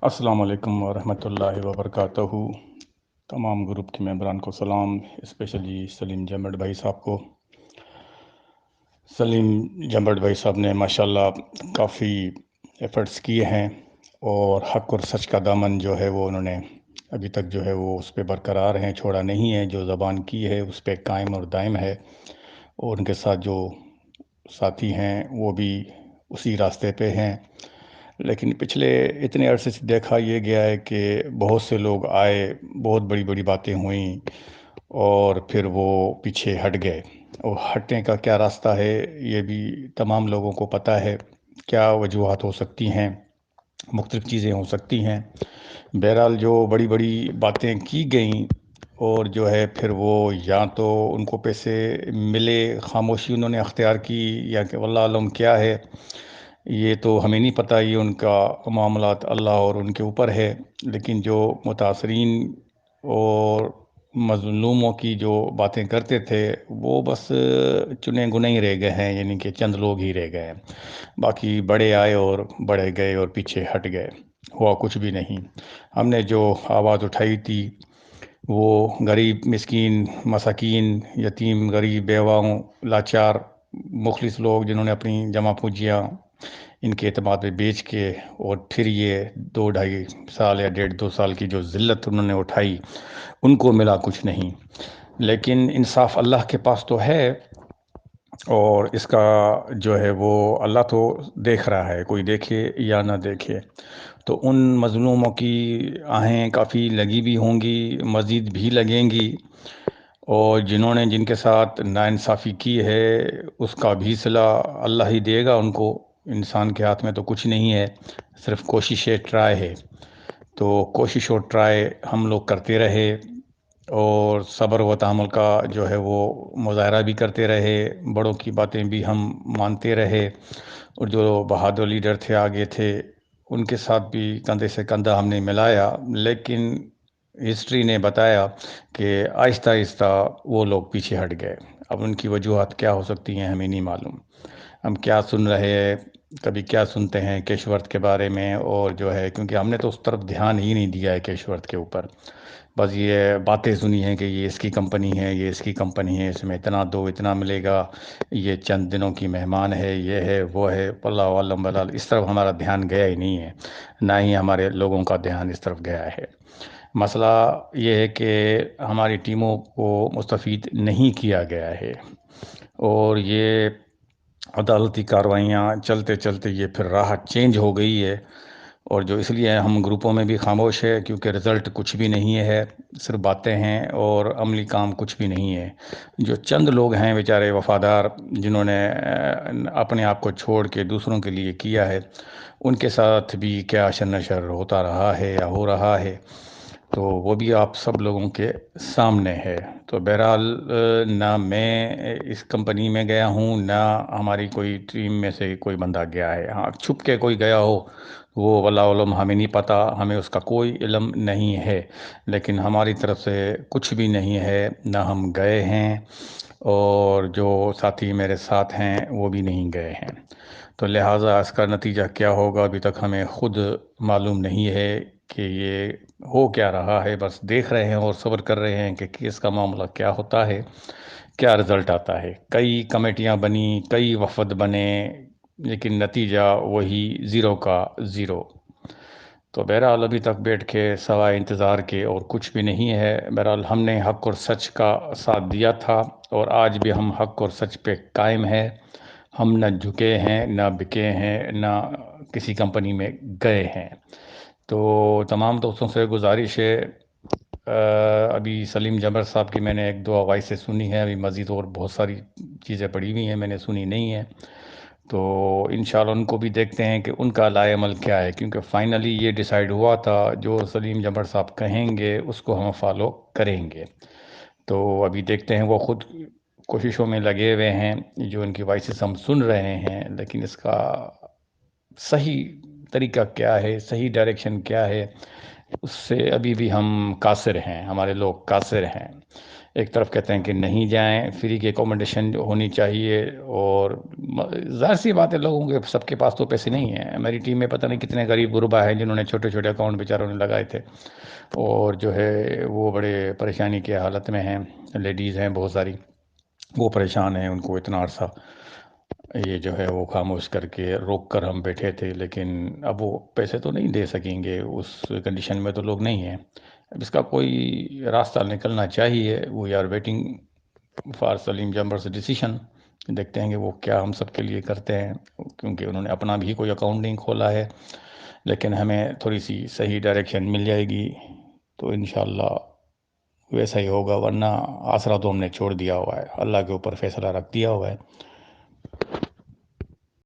السلام علیکم ورحمۃ اللہ وبرکاتہ۔ تمام گروپ کے ممبران کو سلام، اسپیشلی سلیم جمبٹ بھائی صاحب کو۔ سلیم جمبٹ بھائی صاحب نے ماشاءاللہ کافی ایفرٹس کیے ہیں، اور حق اور سچ کا دامن جو ہے وہ انہوں نے ابھی تک جو ہے وہ اس پہ برقرار ہیں، چھوڑا نہیں ہے۔ جو زبان کی ہے اس پہ قائم اور دائم ہے، اور ان کے ساتھ جو ساتھی ہیں وہ بھی اسی راستے پہ ہیں۔ لیکن پچھلے اتنے عرصے سے دیکھا یہ گیا ہے کہ بہت سے لوگ آئے، بہت بڑی بڑی باتیں ہوئیں، اور پھر وہ پیچھے ہٹ گئے۔ اور ہٹنے کا کیا راستہ ہے یہ بھی تمام لوگوں کو پتہ ہے، کیا وجوہات ہو سکتی ہیں، مختلف چیزیں ہو سکتی ہیں۔ بہرحال جو بڑی بڑی باتیں کی گئیں، اور جو ہے پھر وہ یا تو ان کو پیسے ملے، خاموشی انہوں نے اختیار کی، یا کہ واللہ علم کیا ہے، یہ تو ہمیں نہیں پتہ، یہ ان کا معاملات اللہ اور ان کے اوپر ہے۔ لیکن جو متاثرین اور مظلوموں کی جو باتیں کرتے تھے وہ بس چنے گنے ہی رہ گئے ہیں، یعنی کہ چند لوگ ہی رہ گئے ہیں۔ باقی بڑے آئے اور بڑے گئے اور پیچھے ہٹ گئے، ہوا کچھ بھی نہیں۔ ہم نے جو آواز اٹھائی تھی وہ غریب، مسکین، مساکین، یتیم، غریب، بیواؤں، لاچار، مخلص لوگ جنہوں نے اپنی جمع پوجیاں ان کے اعتماد پہ بیچ کے، اور پھر یہ 2 ڈھائی سال یا 1.5 2 سال کی جو ذلت انہوں نے اٹھائی، ان کو ملا کچھ نہیں۔ لیکن انصاف اللہ کے پاس تو ہے، اور اس کا جو ہے وہ اللہ تو دیکھ رہا ہے، کوئی دیکھے یا نہ دیکھے۔ تو ان مظلوموں کی آہیں کافی لگی بھی ہوں گی، مزید بھی لگیں گی، اور جنہوں نے جن کے ساتھ ناانصافی کی ہے اس کا بھی صلہ اللہ ہی دے گا ان کو۔ انسان کے ہاتھ میں تو کچھ نہیں ہے، صرف کوشش ٹرائی ہے۔ تو کوشش اور ٹرائی ہم لوگ کرتے رہے، اور صبر و تحمل کا جو ہے وہ مظاہرہ بھی کرتے رہے، بڑوں کی باتیں بھی ہم مانتے رہے، اور جو بہادر لیڈر تھے آگے تھے ان کے ساتھ بھی کندھے سے کندھا ہم نے ملایا۔ لیکن ہسٹری نے بتایا کہ آہستہ آہستہ وہ لوگ پیچھے ہٹ گئے۔ اب ان کی وجوہات کیا ہو سکتی ہیں ہمیں نہیں معلوم۔ ہم کیا سن رہے ہیں، کبھی کیا سنتے ہیں کیشورت کے بارے میں، اور جو ہے کیونکہ ہم نے تو اس طرف دھیان ہی نہیں دیا ہے کیشورت کے اوپر، بس یہ باتیں سنی ہیں کہ یہ اس کی کمپنی ہے، یہ اس کی کمپنی ہے، اس میں اتنا دو، اتنا ملے گا، یہ چند دنوں کی مہمان ہے، یہ ہے وہ ہے، واللہ علم بلال۔ اس طرف ہمارا دھیان گیا ہی نہیں ہے، نہ ہی ہمارے لوگوں کا دھیان اس طرف گیا ہے۔ مسئلہ یہ ہے کہ ہماری ٹیموں کو مستفید نہیں کیا گیا ہے، اور یہ عدالتی کارروائیاں چلتے چلتے یہ پھر راہ چینج ہو گئی ہے، اور جو اس لیے ہم گروپوں میں بھی خاموش ہے، کیونکہ رزلٹ کچھ بھی نہیں ہے، صرف باتیں ہیں اور عملی کام کچھ بھی نہیں ہے۔ جو چند لوگ ہیں بیچارے وفادار، جنہوں نے اپنے آپ کو چھوڑ کے دوسروں کے لیے کیا ہے، ان کے ساتھ بھی کیا اشر نشر ہوتا رہا ہے یا ہو رہا ہے، تو وہ بھی آپ سب لوگوں کے سامنے ہے۔ تو بہرحال نہ میں اس کمپنی میں گیا ہوں، نہ ہماری کوئی ٹیم میں سے کوئی بندہ گیا ہے۔ ہاں، چھپ کے کوئی گیا ہو وہ واللہ علم، ہمیں نہیں پتہ، ہمیں اس کا کوئی علم نہیں ہے۔ لیکن ہماری طرف سے کچھ بھی نہیں ہے، نہ ہم گئے ہیں، اور جو ساتھی میرے ساتھ ہیں وہ بھی نہیں گئے ہیں۔ تو لہٰذا اس کا نتیجہ کیا ہوگا ابھی تک ہمیں خود معلوم نہیں ہے کہ یہ ہو کیا رہا ہے۔ بس دیکھ رہے ہیں اور صبر کر رہے ہیں کہ کیس کا معاملہ کیا ہوتا ہے، کیا رزلٹ آتا ہے۔ کئی کمیٹیاں بنی، کئی وفد بنے، لیکن نتیجہ وہی، زیرو کا زیرو۔ تو بہرحال ابھی تک بیٹھ کے سوائے انتظار کے اور کچھ بھی نہیں ہے۔ بہرحال ہم نے حق اور سچ کا ساتھ دیا تھا، اور آج بھی ہم حق اور سچ پہ قائم ہیں۔ ہم نہ جھکے ہیں، نہ بکے ہیں، نہ کسی کمپنی میں گئے ہیں۔ تو تمام دوستوں سے گزارش ہے، ابھی سلیم جمبر صاحب کی میں نے 1 2 وائسیں سنی ہیں، ابھی مزید اور بہت ساری چیزیں پڑھی ہوئی ہیں میں نے سنی نہیں ہیں، تو انشاءاللہ ان کو بھی دیکھتے ہیں کہ ان کا لائے عمل کیا ہے، کیونکہ فائنلی یہ ڈیسائیڈ ہوا تھا جو سلیم جمبر صاحب کہیں گے اس کو ہم فالو کریں گے۔ تو ابھی دیکھتے ہیں، وہ خود کوششوں میں لگے ہوئے ہیں، جو ان کی وائسز ہم سن رہے ہیں، لیکن اس کا صحیح طریقہ کیا ہے، صحیح ڈائریکشن کیا ہے، اس سے ابھی بھی ہم قاصر ہیں، ہمارے لوگ قاصر ہیں۔ ایک طرف کہتے ہیں کہ نہیں جائیں، فری کی اکوموڈیشن ہونی چاہیے، اور ظاہر سی بات ہے لوگوں کے سب کے پاس تو پیسے نہیں ہیں۔ میری ٹیم میں پتہ نہیں کتنے غریب غربا ہیں جنہوں نے چھوٹے چھوٹے اکاؤنٹ بیچاروں نے لگائے تھے، اور جو ہے وہ بڑے پریشانی کی حالت میں ہیں، لیڈیز ہیں بہت ساری، وہ پریشان ہیں، ان کو اتنا عرصہ یہ جو ہے وہ خاموش کر کے روک کر ہم بیٹھے تھے، لیکن اب وہ پیسے تو نہیں دے سکیں گے، اس کنڈیشن میں تو لوگ نہیں ہیں۔ اب اس کا کوئی راستہ نکلنا چاہیے۔ We are waiting for Saleem جمبرس ڈیسیشن، دیکھتے ہیں کہ وہ کیا ہم سب کے لیے کرتے ہیں، کیونکہ انہوں نے اپنا بھی کوئی اکاؤنٹ نہیں کھولا ہے، لیکن ہمیں تھوڑی سی صحیح ڈائریکشن مل جائے گی تو انشاءاللہ ویسا ہی ہوگا، ورنہ آسرا تو ہم نے چھوڑ دیا ہوا ہے، اللہ کے اوپر فیصلہ رکھ دیا ہوا ہے۔